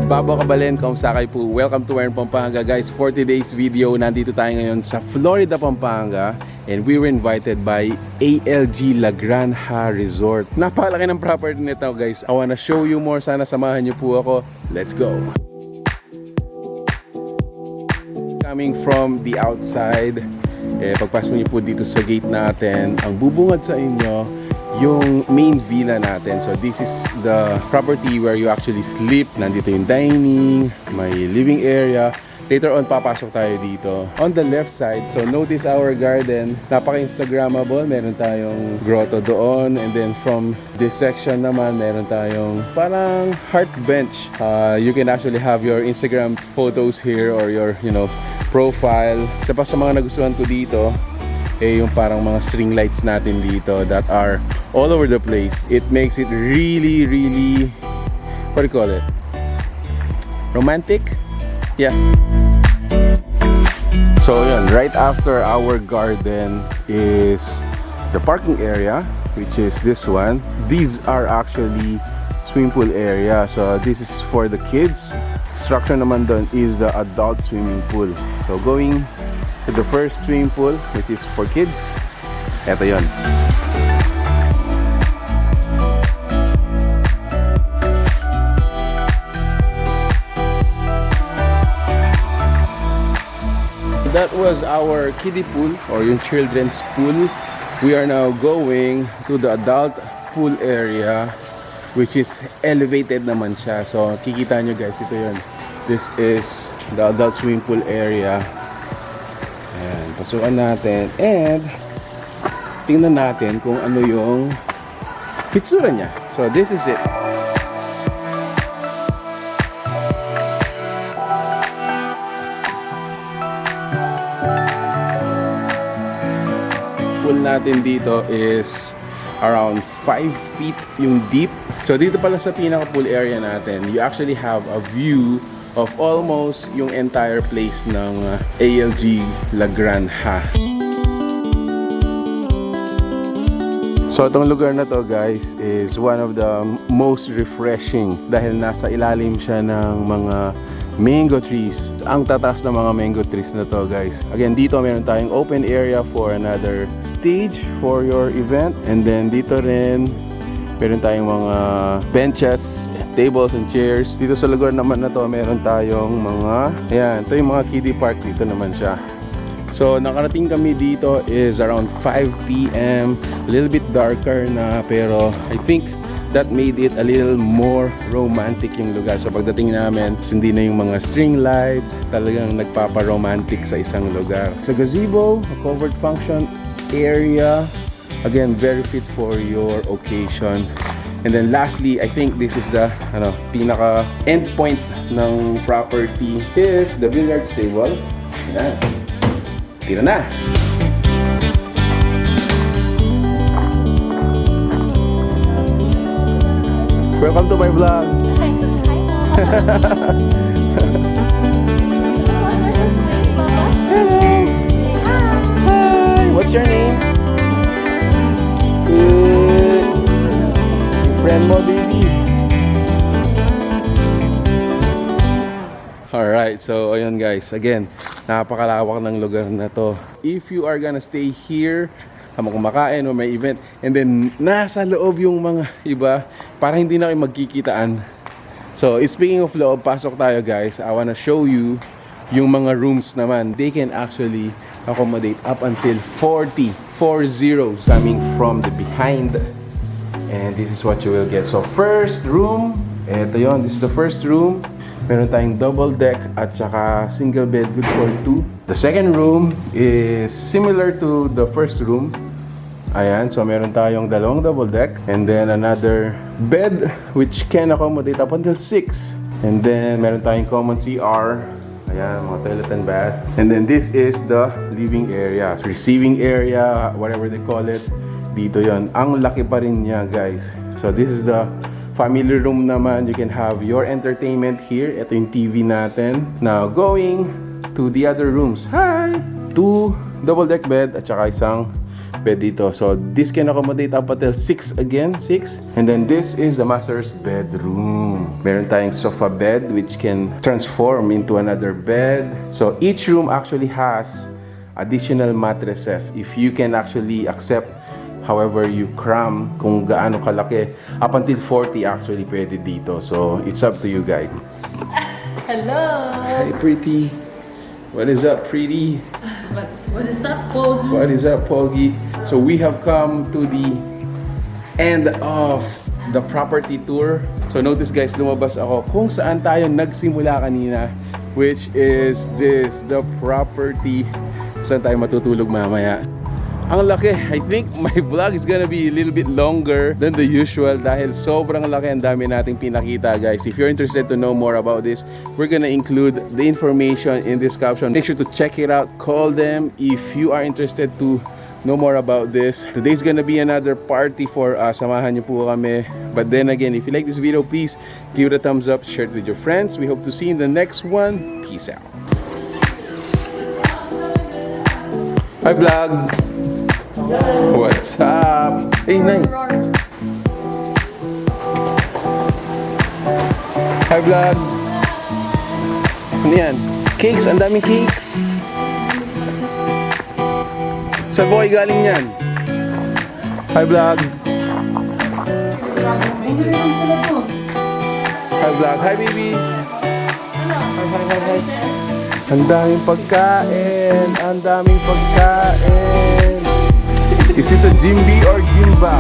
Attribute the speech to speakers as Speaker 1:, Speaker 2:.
Speaker 1: Babo Kabalen, kamusta kayo po? Welcome to Pampanga guys. For today's video, nandito tayo ngayon sa Florida, Pampanga, and we were invited by ALG La Granja Resort. Napakalaki ng property nito guys. I wanna show you more. Sana samahan niyo po ako. Let's go! Coming from the outside, pagpasok niyo po dito sa gate natin, ang bubungad sa inyo yung main villa natin. So this is the property where you actually sleep. Nandito yung dining, may living area. Later on, papasok tayo dito. On the left side, so notice our garden. Napaka-instagrammable. Meron tayong grotto doon. And then from this section naman, meron tayong parang heart bench. You can actually have your Instagram photos here or your, profile. Isa pa sa mga nagustuhan ko dito, yung parang mga string lights natin dito that are all over the place. It makes it really, what do you call it? Romantic? Yeah. So yun, right after our garden is the parking area, which is this one. These are actually swimming pool area. So this is for the kids. Structure naman doon is the adult swimming pool. So going to the first swimming pool, which is for kids. Eto yun. That was our kiddie pool or yung children's pool. We are now going to the adult pool area, which is elevated naman siya. So kikita nyo guys, ito yun. This is the adult swimming pool area. Ayan, pasukan natin and tingnan natin kung ano yung hitsura niya. So this is it. Pool natin dito is around 5 feet yung deep. So dito pala sa pinaka pool area natin, you actually have a view of almost yung entire place ng ALG La Granja. So itong lugar na to guys is one of the most refreshing dahil nasa ilalim siya ng mga mango trees. Ang tataas ng mga mango trees na to guys. Again, dito meron tayong open area for another stage for your event. And then dito rin meron tayong mga benches, tables and chairs. Dito sa lugar naman na to, meron tayong mga, ayan, ito yung mga kiddie park. Dito naman siya. So nakarating kami dito is around 5 p.m. A little bit darker na, pero I think that made it a little more romantic yung lugar. So pagdating namin, hindi na yung mga string lights, talagang nagpapa-romantic sa isang lugar. So gazebo, a covered function area, again very fit for your occasion. And then lastly, I think this is the pinaka end point ng property is the billiards table. Yan. Tira na. Welcome to my vlog. Hello. Hi. What's your name? Good. Friend mo, baby. Alright, so ayun guys, again, napakalawak ng lugar na to. If you are gonna stay here, habang kumakain o may event, and then nasa loob yung mga iba, para hindi na kayo magkikitaan. So, speaking of loob, pasok tayo guys. I wanna show you yung mga rooms naman. They can actually accommodate up until 40 coming from the behind. And this is what you will get. So first room, eto yun, this is the first room. Meron tayong double deck at saka single bed good for 2. The second room is similar to the first room. Ayan, so meron tayong dalawang double deck. And then another bed which can accommodate up until 6. And then meron tayong common CR. Ayan, mga toilet and bath. And then this is the living area, receiving area, whatever they call it. Dito yon. Ang laki pa rin niya, guys. So this is the family room naman. You can have your entertainment here. Ito yung TV natin. Now, going to the other rooms. Hi! 2 double deck bed at saka isang bed dito. So this can accommodate up until 6 again, 6. And then this is the master's bedroom. Meron tayong sofa bed which can transform into another bed. So each room actually has additional mattresses. If you can actually accept however you cram, kung gaano kalaki, up until 40 actually pwede dito. So it's up to you guys.
Speaker 2: Hello.
Speaker 1: Hi pretty. What is up pretty?
Speaker 2: What is up, Pogi?
Speaker 1: What is up, Pogi? So we have come to the end of the property tour. So notice guys, lumabas ako kung saan tayo nagsimula kanina, which is this, the property. Saan tayo matutulog mamaya. Ang laki. I think my vlog is gonna be a little bit longer than the usual dahil sobrang laki, ang dami nating pinakita guys. If you're interested to know more about this, we're gonna include the information in this caption. Make sure to check it out. Call them if you are interested to know more about this. Today's gonna be another party for us. Samahan niyo po kami. But then again, if you like this video, please give it a thumbs up, share it with your friends. We hope to see you in the next one. Peace out. Hi vlog. What's up? Hey, Nay. Hi, vlog. Ano yan? Cakes? Ang daming cakes. Saan po kayo galing yan? Hi, vlog. Hi, vlog. Hi, baby. Hi. Ang daming pagkain. Ang daming pagkain. Is it a Jimby or Jimba?